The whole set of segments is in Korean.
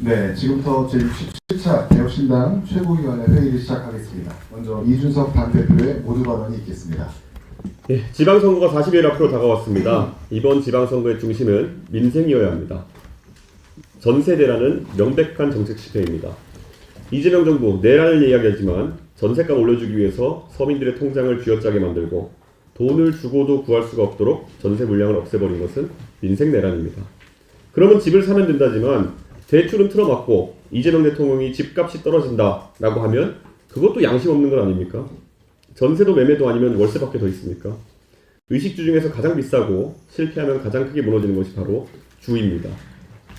네, 지금부터 제67차 개혁신당 최고위원회 회의를 시작하겠습니다. 먼저 이준석 당대표의 모두 발언이 있겠습니다. 예, 지방선거가 40일 앞으로 다가왔습니다. 이번 지방선거의 중심은 민생이어야 합니다. 전세대란은 명백한 정책 실패입니다. 이재명 정부 내란을 이야기하지만 전세값 올려주기 위해서 서민들의 통장을 쥐어짜게 만들고 돈을 주고도 구할 수가 없도록 전세 물량을 없애버린 것은 민생 내란입니다. 그러면 집을 사면 된다지만 대출은 틀어막고 이재명 대통령이 집값이 떨어진다라고 하면 그것도 양심 없는 건 아닙니까? 전세도 매매도 아니면 월세밖에 더 있습니까? 의식주 중에서 가장 비싸고 실패하면 가장 크게 무너지는 것이 바로 주입니다.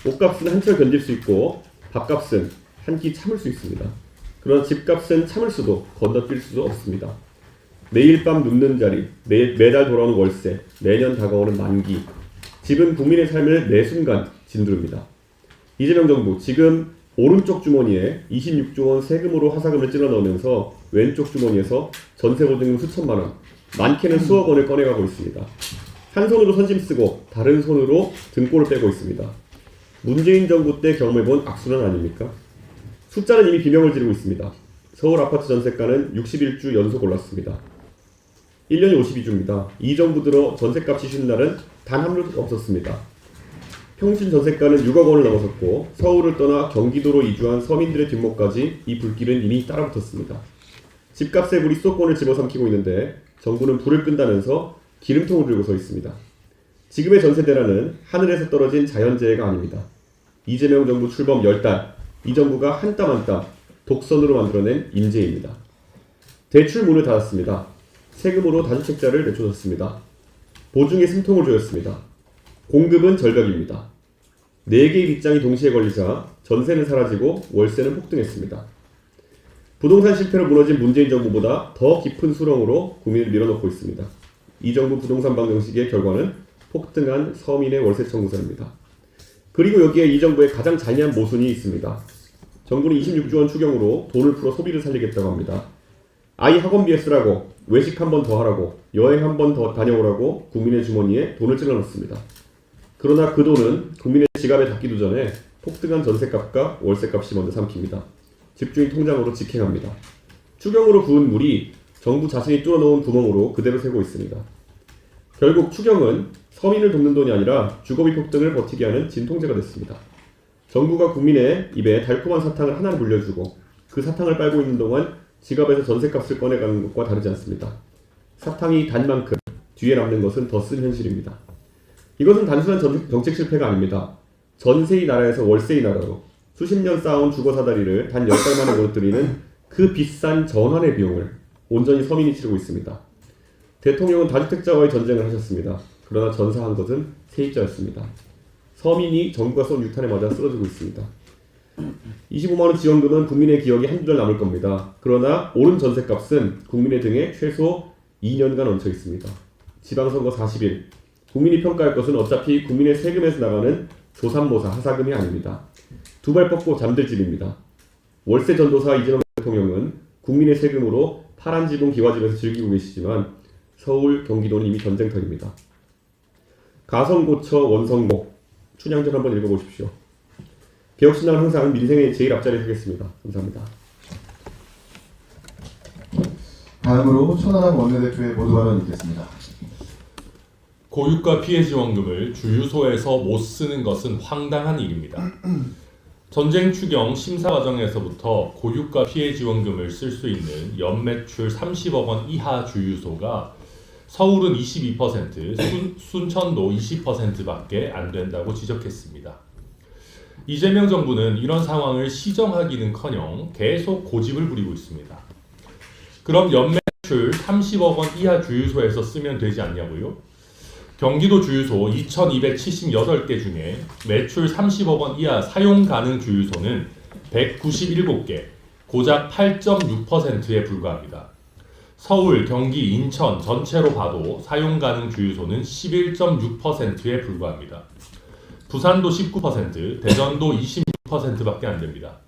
옷값은 한철 견딜 수 있고 밥값은 한 끼 참을 수 있습니다. 그러나 집값은 참을 수도 건너뛸 수도 없습니다. 매일 밤 눕는 자리, 매달 돌아오는 월세, 매년 다가오는 만기. 집은 국민의 삶을 매 순간 짓누릅니다. 이재명 정부 지금 오른쪽 주머니에 26조 원 세금으로 하사금을 찔러 넣으면서 왼쪽 주머니에서 전세 보증금 수천만 원, 많게는 수억 원을 꺼내가고 있습니다. 한 손으로 선심 쓰고 다른 손으로 등골을 빼고 있습니다. 문재인 정부 때 경험해본 악순환 아닙니까? 숫자는 이미 비명을 지르고 있습니다. 서울 아파트 전세가는 61주 연속 올랐습니다. 1년이 52주입니다. 이 정부 들어 전세값이 쉬는 날은 단 한 번도 없었습니다. 평균 전세가는 6억 원을 넘어섰고 서울을 떠나 경기도로 이주한 서민들의 뒷목까지 이 불길은 이미 따라붙었습니다. 집값에 불이 수도권을 집어삼키고 있는데 정부는 불을 끈다면서 기름통을 들고 서 있습니다. 지금의 전세 대란은 하늘에서 떨어진 자연재해가 아닙니다. 이재명 정부 출범 10달, 이 정부가 한 땀 한 땀 독선으로 만들어낸 인재입니다. 대출 문을 닫았습니다. 세금으로 다주택자를 내쫓았습니다. 보증에 숨통을 조였습니다. 공급은 절벽입니다. 4개의 빗장이 동시에 걸리자 전세는 사라지고 월세는 폭등했습니다. 부동산 실패로 무너진 문재인 정부보다 더 깊은 수렁으로 국민을 밀어넣고 있습니다. 이 정부 부동산 방정식의 결과는 폭등한 서민의 월세 청구세입니다. 그리고 여기에 이 정부의 가장 잔인한 모순이 있습니다. 정부는 26조 원 추경으로 돈을 풀어 소비를 살리겠다고 합니다. 아이 학원비에 쓰라고, 외식 한 번 더 하라고, 여행 한 번 더 다녀오라고 국민의 주머니에 돈을 찔러 넣습니다. 그러나 그 돈은 국민의 지갑에 닿기도 전에 폭등한 전세값과 월세값이 먼저 삼킵니다. 집주인 통장으로 직행합니다. 추경으로 부은 물이 정부 자신이 뚫어놓은 구멍으로 그대로 새고 있습니다. 결국 추경은 서민을 돕는 돈이 아니라 주거비 폭등을 버티게 하는 진통제가 됐습니다. 정부가 국민의 입에 달콤한 사탕을 하나를 물려주고 그 사탕을 빨고 있는 동안 지갑에서 전세값을 꺼내가는 것과 다르지 않습니다. 사탕이 단 만큼 뒤에 남는 것은 더 쓴 현실입니다. 이것은 단순한 정책 실패가 아닙니다. 전세의 나라에서 월세의 나라로 수십 년 쌓아온 주거 사다리를 단 10달 만에 무너뜨리는 그 비싼 전환의 비용을 온전히 서민이 치르고 있습니다. 대통령은 다주택자와의 전쟁을 하셨습니다. 그러나 전사한 것은 세입자였습니다. 서민이 정부가 쏜 유탄에 맞아 쓰러지고 있습니다. 25만원 지원금은 국민의 기억에 한두 달 남을 겁니다. 그러나 오른 전세값은 국민의 등에 최소 2년간 얹혀 있습니다. 지방선거 40일, 국민이 평가할 것은 어차피 국민의 세금에서 나가는 조삼모사 하사금이 아닙니다. 두 발 뻗고 잠들 집입니다. 월세 전도사 이재명 대통령은 국민의 세금으로 파란 지붕 기와집에서 즐기고 계시지만 서울, 경기도는 이미 전쟁터입니다. 가성고쳐 원성고, 춘향전 한번 읽어보십시오. 개혁신당은 항상 민생의 제일 앞자리에 서겠습니다. 감사합니다. 다음으로 천하람 원내대표의 모두 발언이 있겠습니다. 고유가 피해 지원금을 주유소에서 못 쓰는 것은 황당한 일입니다. 전쟁 추경 심사 과정에서부터 고유가 피해 지원금을 쓸 수 있는 연매출 30억 원 이하 주유소가 서울은 22%, 순천도 20%밖에 안 된다고 지적했습니다. 이재명 정부는 이런 상황을 시정하기는커녕 계속 고집을 부리고 있습니다. 그럼 연매출 30억 원 이하 주유소에서 쓰면 되지 않냐고요? 경기도 주유소 2,278개 중에 매출 30억 원 이하 사용 가능 주유소는 197개, 고작 8.6%에 불과합니다. 서울, 경기, 인천 전체로 봐도 사용 가능 주유소는 11.6%에 불과합니다. 부산도 19%, 대전도 26%밖에 안 됩니다.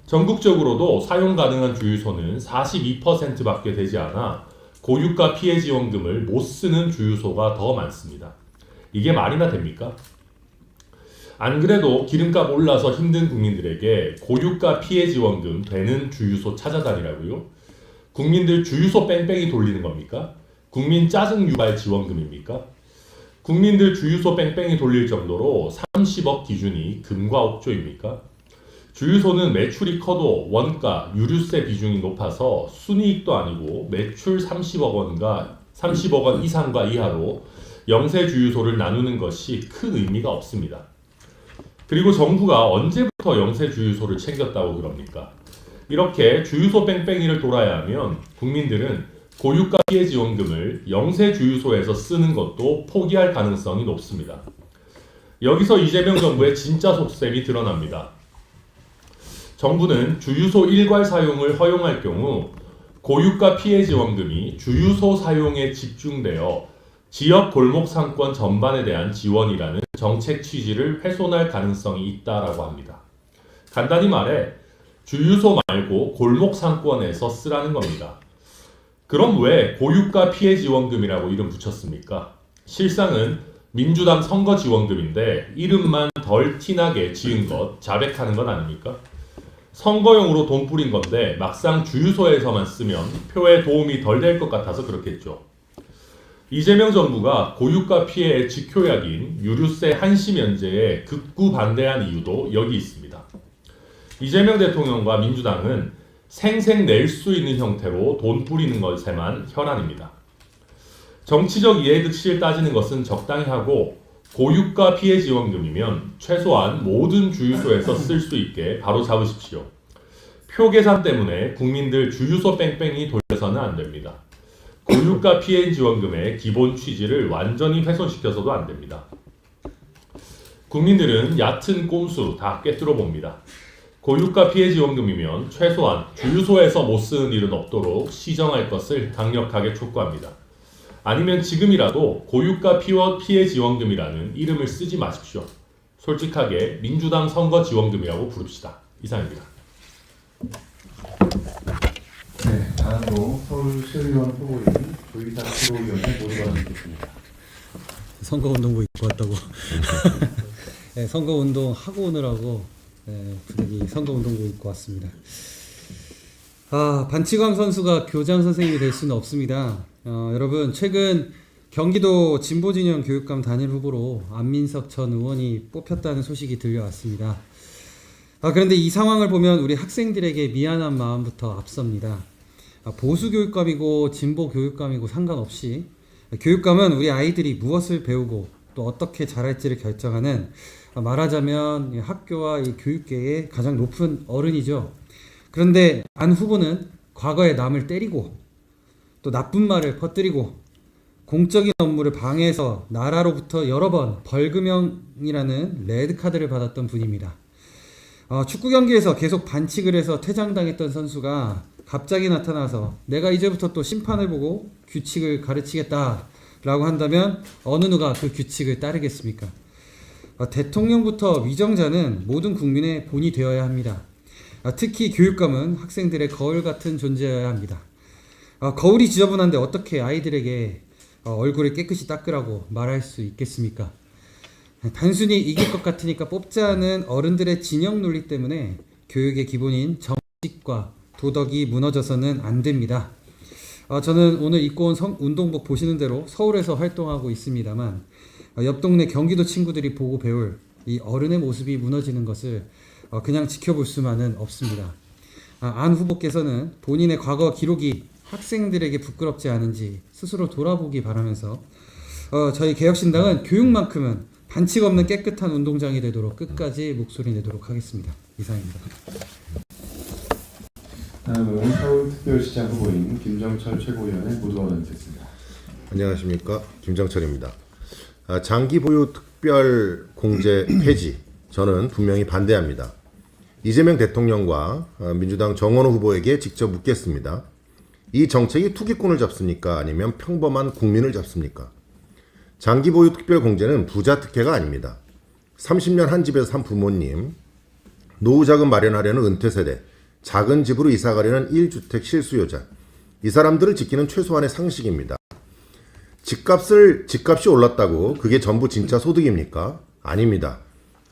전국적으로도 사용 가능한 주유소는 42%밖에 되지 않아 고유가 피해 지원금을 못 쓰는 주유소가 더 많습니다. 이게 말이나 됩니까? 안 그래도 기름값 올라서 힘든 국민들에게 고유가 피해 지원금 되는 주유소 찾아다니라고요? 국민들 주유소 뺑뺑이 돌리는 겁니까? 국민 짜증 유발 지원금입니까? 국민들 주유소 뺑뺑이 돌릴 정도로 30억 기준이 금과 옥조입니까? 주유소는 매출이 커도 원가, 유류세 비중이 높아서 순이익도 아니고 매출 30억 원 이상과 이하로 영세 주유소를 나누는 것이 큰 의미가 없습니다. 그리고 정부가 언제부터 영세 주유소를 챙겼다고 그럽니까? 이렇게 주유소 뺑뺑이를 돌아야 하면 국민들은 고유가 피해 지원금을 영세 주유소에서 쓰는 것도 포기할 가능성이 높습니다. 여기서 이재명 정부의 진짜 속셈이 드러납니다. 정부는 주유소 일괄 사용을 허용할 경우 고유가 피해 지원금이 주유소 사용에 집중되어 지역 골목 상권 전반에 대한 지원이라는 정책 취지를 훼손할 가능성이 있다라고 합니다. 간단히 말해 주유소 말고 골목 상권에서 쓰라는 겁니다. 그럼 왜 고유가 피해 지원금이라고 이름 붙였습니까? 실상은 민주당 선거 지원금인데 이름만 덜 티나게 지은 것, 자백하는 건 아닙니까? 선거용으로 돈 뿌린 건데 막상 주유소에서만 쓰면 표에 도움이 덜 될 것 같아서 그렇겠죠. 이재명 정부가 고유가 피해의 직효약인 유류세 한시 면제에 극구 반대한 이유도 여기 있습니다. 이재명 대통령과 민주당은 생생 낼 수 있는 형태로 돈 뿌리는 것에만 혈안입니다. 정치적 이해득실 따지는 것은 적당히 하고 고유가 피해 지원금이면 최소한 모든 주유소에서 쓸 수 있게 바로 잡으십시오. 표 계산 때문에 국민들 주유소 뺑뺑이 돌려서는 안 됩니다. 고유가 피해 지원금의 기본 취지를 완전히 훼손시켜서도 안 됩니다. 국민들은 얕은 꼼수 다 꿰뚫어 봅니다. 고유가 피해 지원금이면 최소한 주유소에서 못 쓰는 일은 없도록 시정할 것을 강력하게 촉구합니다. 아니면 지금이라도 고유가 피해 지원금이라는 이름을 쓰지 마십시오. 솔직하게 민주당 선거 지원금이라고 부릅시다. 이상입니다. 네, 다음으로 서울시의원 후보인 조희상 최고위원의 모두가 듣겠습니다. 선거운동복 입고 왔다고. 네, 선거운동 하고 오느라고 부득이 선거운동복 입고 왔습니다. 반치광 선수가 교장 선생님이 될 수는 없습니다. 여러분, 최근 경기도 진보진영 교육감 단일 후보로 안민석 전 의원이 뽑혔다는 소식이 들려왔습니다. 그런데 이 상황을 보면 우리 학생들에게 미안한 마음부터 앞섭니다. 보수 교육감이고 진보 교육감이고 상관없이 교육감은 우리 아이들이 무엇을 배우고 또 어떻게 자랄지를 결정하는, 말하자면 학교와 이 교육계의 가장 높은 어른이죠. 그런데 안 후보는 과거에 남을 때리고 또 나쁜 말을 퍼뜨리고 공적인 업무를 방해해서 나라로부터 여러 번 벌금형이라는 레드카드를 받았던 분입니다. 축구 경기에서 계속 반칙을 해서 퇴장당했던 선수가 갑자기 나타나서 내가 이제부터 또 심판을 보고 규칙을 가르치겠다라고 한다면 어느 누가 그 규칙을 따르겠습니까? 대통령부터 위정자는 모든 국민의 본이 되어야 합니다. 특히 교육감은 학생들의 거울 같은 존재여야 합니다. 거울이 지저분한데 어떻게 아이들에게 얼굴을 깨끗이 닦으라고 말할 수 있겠습니까? 단순히 이길 것 같으니까 뽑자는 어른들의 진영 논리 때문에 교육의 기본인 정직과 도덕이 무너져서는 안 됩니다. 저는 오늘 입고 온 운동복 보시는 대로 서울에서 활동하고 있습니다만 옆 동네 경기도 친구들이 보고 배울 이 어른의 모습이 무너지는 것을 그냥 지켜볼 수만은 없습니다. 안 후보께서는 본인의 과거 기록이 학생들에게 부끄럽지 않은지 스스로 돌아보기 바라면서 저희 개혁신당은 교육만큼은 반칙 없는 깨끗한 운동장이 되도록 끝까지 목소리 내도록 하겠습니다. 이상입니다. 다음은 서울특별시장 후보인 김정철 최고위원의 모두가 듣겠습니다. 안녕하십니까, 김정철입니다. 장기 보유 특별 공제 폐지, 저는 분명히 반대합니다. 이재명 대통령과 민주당 정원호 후보에게 직접 묻겠습니다. 이 정책이 투기꾼을 잡습니까? 아니면 평범한 국민을 잡습니까? 장기 보유 특별 공제는 부자 특혜가 아닙니다. 30년 한 집에서 산 부모님, 노후 자금 마련하려는 은퇴 세대, 작은 집으로 이사 가려는 1주택 실수요자, 이 사람들을 지키는 최소한의 상식입니다. 집값이 올랐다고 그게 전부 진짜 소득입니까? 아닙니다.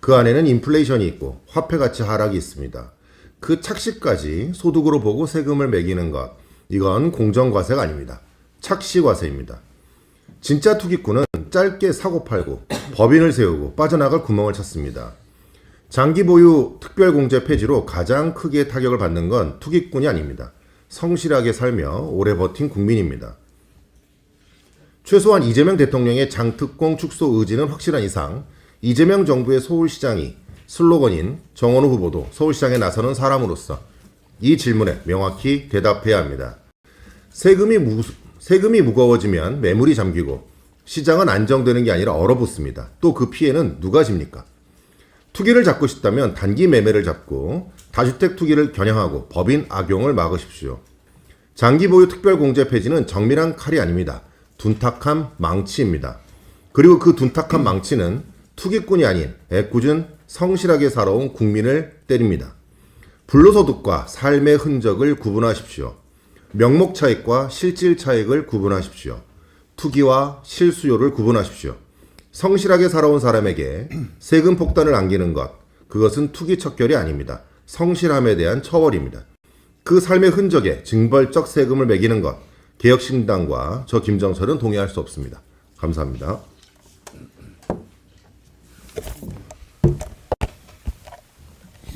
그 안에는 인플레이션이 있고 화폐 가치 하락이 있습니다. 그 착시까지 소득으로 보고 세금을 매기는 것, 이건 공정과세가 아닙니다. 착시과세입니다. 진짜 투기꾼은 짧게 사고팔고 법인을 세우고 빠져나갈 구멍을 찾습니다. 장기 보유 특별공제 폐지로 가장 크게 타격을 받는 건 투기꾼이 아닙니다. 성실하게 살며 오래 버틴 국민입니다. 최소한 이재명 대통령의 장특공 축소 의지는 확실한 이상 이재명 정부의 서울시장이 슬로건인 정원호 후보도 서울시장에 나서는 사람으로서 이 질문에 명확히 대답해야 합니다. 세금이 무거워지면 매물이 잠기고 시장은 안정되는 게 아니라 얼어붙습니다. 또 그 피해는 누가 집니까? 투기를 잡고 싶다면 단기 매매를 잡고 다주택 투기를 겨냥하고 법인 악용을 막으십시오. 장기 보유 특별공제 폐지는 정밀한 칼이 아닙니다. 둔탁한 망치입니다. 그리고 그 둔탁한 망치는 투기꾼이 아닌 애꿎은 성실하게 살아온 국민을 때립니다. 불로소득과 삶의 흔적을 구분하십시오. 명목 차익과 실질 차익을 구분하십시오. 투기와 실수요를 구분하십시오. 성실하게 살아온 사람에게 세금 폭탄을 안기는 것, 그것은 투기 척결이 아닙니다. 성실함에 대한 처벌입니다. 그 삶의 흔적에 징벌적 세금을 매기는 것, 개혁신당과 저 김정철은 동의할 수 없습니다. 감사합니다.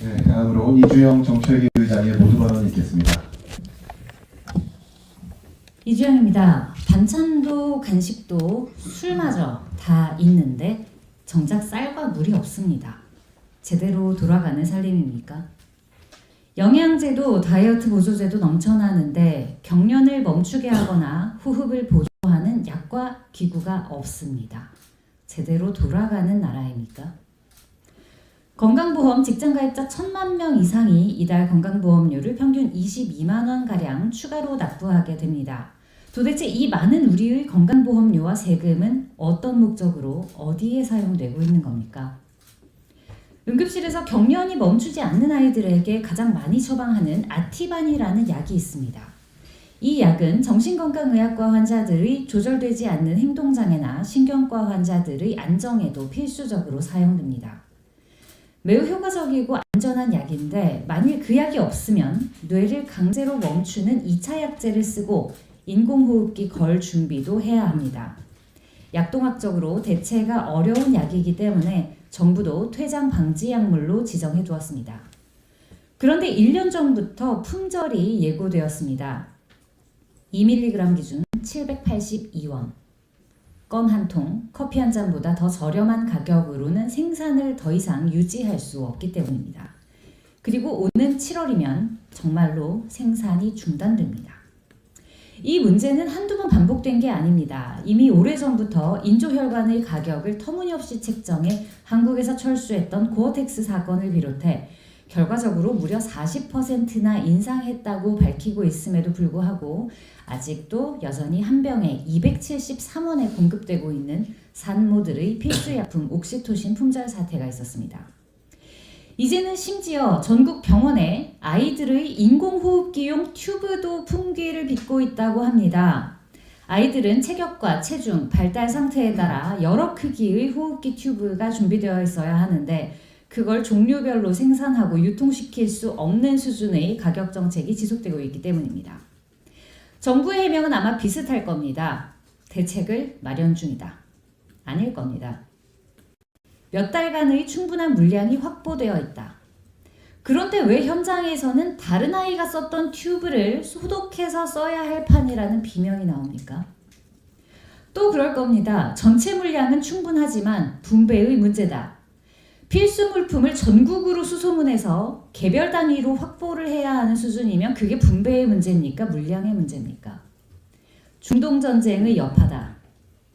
네, 다음으로 이주영 정책위 의장의 모두 발언이 있겠습니다. 이주영입니다. 반찬도 간식도 술마저 다 있는데 정작 쌀과 물이 없습니다. 제대로 돌아가는 살림입니까? 영양제도 다이어트 보조제도 넘쳐나는데 경련을 멈추게 하거나 호흡을 보조하는 약과 기구가 없습니다. 제대로 돌아가는 나라입니까? 건강보험 직장가입자 1,000만 명 이상이 이달 건강보험료를 평균 22만 원가량 추가로 납부하게 됩니다. 도대체 이 많은 우리의 건강보험료와 세금은 어떤 목적으로 어디에 사용되고 있는 겁니까? 응급실에서 경련이 멈추지 않는 아이들에게 가장 많이 처방하는 아티반이라는 약이 있습니다. 이 약은 정신건강의학과 환자들의 조절되지 않는 행동장애나 신경과 환자들의 안정에도 필수적으로 사용됩니다. 매우 효과적이고 안전한 약인데 만일 그 약이 없으면 뇌를 강제로 멈추는 2차 약제를 쓰고 인공호흡기 걸 준비도 해야 합니다. 약동학적으로 대체가 어려운 약이기 때문에 정부도 퇴장 방지 약물로 지정해 두었습니다. 그런데 1년 전부터 품절이 예고되었습니다. 2mg 기준 782원. 껌 한 통, 커피 한 잔보다 더 저렴한 가격으로는 생산을 더 이상 유지할 수 없기 때문입니다. 그리고 오는 7월이면 정말로 생산이 중단됩니다. 이 문제는 한두 번 반복된 게 아닙니다. 이미 오래전부터 인조혈관의 가격을 터무니없이 책정해 한국에서 철수했던 고어텍스 사건을 비롯해 결과적으로 무려 40%나 인상했다고 밝히고 있음에도 불구하고 아직도 여전히 한 병에 273원에 공급되고 있는 산모들의 필수약품 옥시토신 품절 사태가 있었습니다. 이제는 심지어 전국 병원에 아이들의 인공호흡기용 튜브도 품귀를 빚고 있다고 합니다. 아이들은 체격과 체중, 발달 상태에 따라 여러 크기의 호흡기 튜브가 준비되어 있어야 하는데 그걸 종류별로 생산하고 유통시킬 수 없는 수준의 가격 정책이 지속되고 있기 때문입니다. 정부의 해명은 아마 비슷할 겁니다. 대책을 마련 중이다. 아닐 겁니다. 몇 달간의 충분한 물량이 확보되어 있다. 그런데 왜 현장에서는 다른 아이가 썼던 튜브를 소독해서 써야 할 판이라는 비명이 나옵니까? 또 그럴 겁니다. 전체 물량은 충분하지만 분배의 문제다. 필수 물품을 전국으로 수소문해서 개별 단위로 확보를 해야 하는 수준이면 그게 분배의 문제입니까? 물량의 문제입니까? 중동전쟁의 여파다.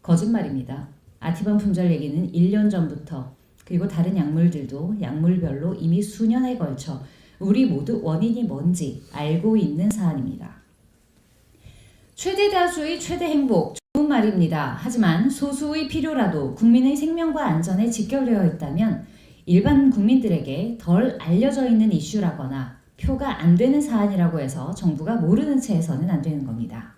거짓말입니다. 아티반 품절 얘기는 1년 전부터 그리고 다른 약물들도 약물별로 이미 수년에 걸쳐 우리 모두 원인이 뭔지 알고 있는 사안입니다. 최대 다수의 최대 행복, 좋은 말입니다. 하지만 소수의 필요라도 국민의 생명과 안전에 직결되어 있다면 일반 국민들에게 덜 알려져 있는 이슈라거나 표가 안 되는 사안이라고 해서 정부가 모르는 채 해서는 안 되는 겁니다.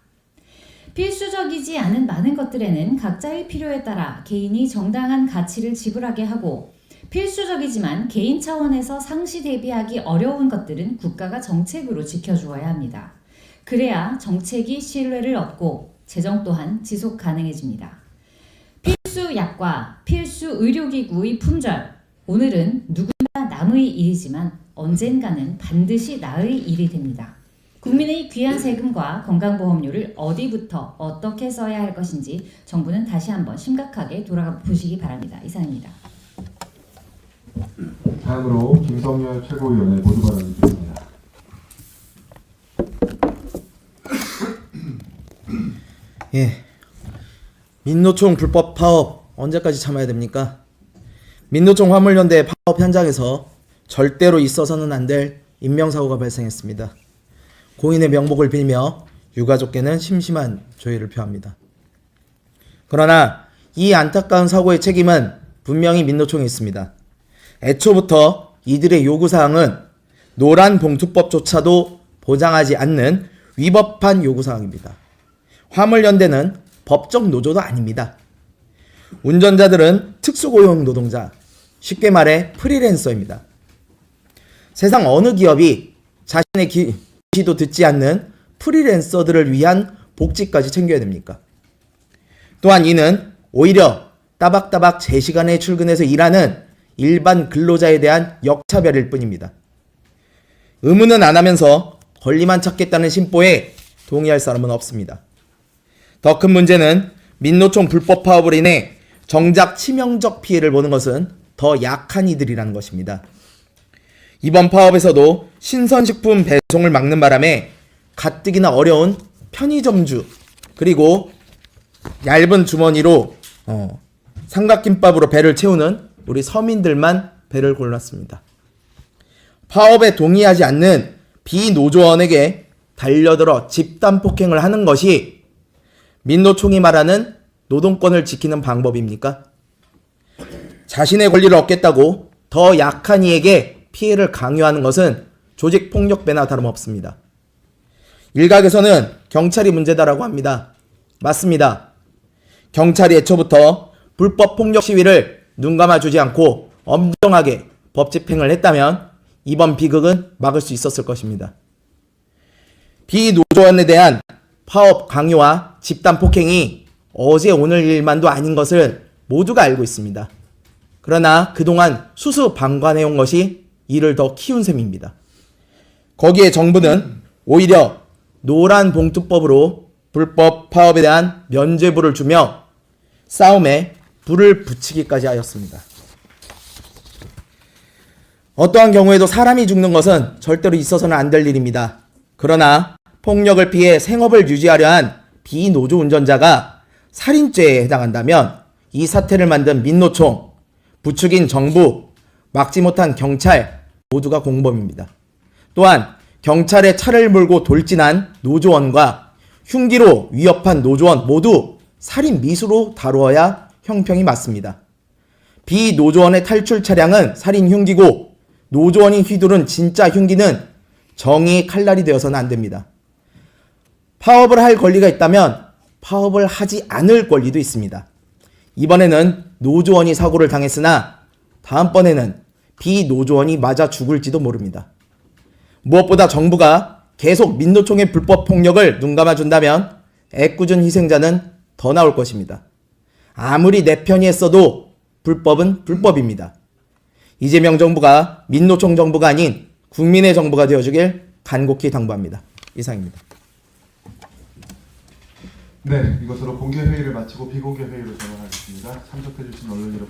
필수적이지 않은 많은 것들에는 각자의 필요에 따라 개인이 정당한 가치를 지불하게 하고 필수적이지만 개인 차원에서 상시 대비하기 어려운 것들은 국가가 정책으로 지켜주어야 합니다. 그래야 정책이 신뢰를 얻고 재정 또한 지속 가능해집니다. 필수 약과 필수 의료기구의 품절. 오늘은 누구나 남의 일이지만 언젠가는 반드시 나의 일이 됩니다. 국민의 귀한 세금과 건강보험료를 어디부터 어떻게 써야 할 것인지 정부는 다시 한번 심각하게 돌아보시기 바랍니다. 이상입니다. 다음으로 김성열 최고위원의 모두 발언을 듣습니다. 예. 민노총 불법 파업 언제까지 참아야 됩니까? 민노총 화물연대 파업 현장에서 절대로 있어서는 안 될 인명사고가 발생했습니다. 고인의 명복을 빌며 유가족께는 심심한 조의를 표합니다. 그러나 이 안타까운 사고의 책임은 분명히 민노총에 있습니다. 애초부터 이들의 요구사항은 노란 봉투법조차도 보장하지 않는 위법한 요구사항입니다. 화물연대는 법적 노조도 아닙니다. 운전자들은 특수고용 노동자, 쉽게 말해 프리랜서입니다. 세상 어느 기업이 자신의 기도 듣지 않는 프리랜서들을 위한 복지까지 챙겨야 됩니까? 또한 이는 오히려 따박따박 제 시간에 출근해서 일하는 일반 근로자에 대한 역차별일 뿐입니다. 의무는 안 하면서 권리만 찾겠다는 심보에 동의할 사람은 없습니다. 더 큰 문제는 민노총 불법 파업으로 인해 정작 치명적 피해를 보는 것은 더 약한 이들이라는 것입니다. 이번 파업에서도 신선식품 배송을 막는 바람에 가뜩이나 어려운 편의점주 그리고 얇은 주머니로 삼각김밥으로 배를 채우는 우리 서민들만 배를 골랐습니다. 파업에 동의하지 않는 비노조원에게 달려들어 집단 폭행을 하는 것이 민노총이 말하는 노동권을 지키는 방법입니까? 자신의 권리를 얻겠다고 더 약한 이에게 피해를 강요하는 것은 조직폭력배나 다름없습니다. 일각에서는 경찰이 문제다라고 합니다. 맞습니다. 경찰이 애초부터 불법 폭력 시위를 눈감아주지 않고 엄정하게 법 집행을 했다면 이번 비극은 막을 수 있었을 것입니다. 비노조원에 대한 파업 강요와 집단 폭행이 어제 오늘 일만도 아닌 것을 모두가 알고 있습니다. 그러나 그동안 수수방관해온 것이 이를 더 키운 셈입니다. 거기에 정부는 오히려 노란 봉투법으로 불법 파업에 대한 면죄부를 주며 싸움에 불을 붙이기까지 하였습니다. 어떠한 경우에도 사람이 죽는 것은 절대로 있어서는 안 될 일입니다. 그러나 폭력을 피해 생업을 유지하려 한 비노조 운전자가 살인죄에 해당한다면 이 사태를 만든 민노총, 부추긴 정부, 막지 못한 경찰 모두가 공범입니다. 또한 경찰에 차를 몰고 돌진한 노조원과 흉기로 위협한 노조원 모두 살인 미수로 다루어야 형평이 맞습니다. 비노조원의 탈출 차량은 살인 흉기고 노조원이 휘두른 진짜 흉기는 정의의 칼날이 되어서는 안 됩니다. 파업을 할 권리가 있다면 파업을 하지 않을 권리도 있습니다. 이번에는 노조원이 사고를 당했으나 다음번에는 비노조원이 맞아 죽을지도 모릅니다. 무엇보다 정부가 계속 민노총의 불법 폭력을 눈감아준다면 애꿎은 희생자는 더 나올 것입니다. 아무리 내 편이 했어도 불법은 불법입니다. 이재명 정부가 민노총 정부가 아닌 국민의 정부가 되어주길 간곡히 당부합니다. 이상입니다. 네, 이것으로 공개 회의를 마치고 비공개 회의로 전환하겠습니다. 참석해주신 언론 여러분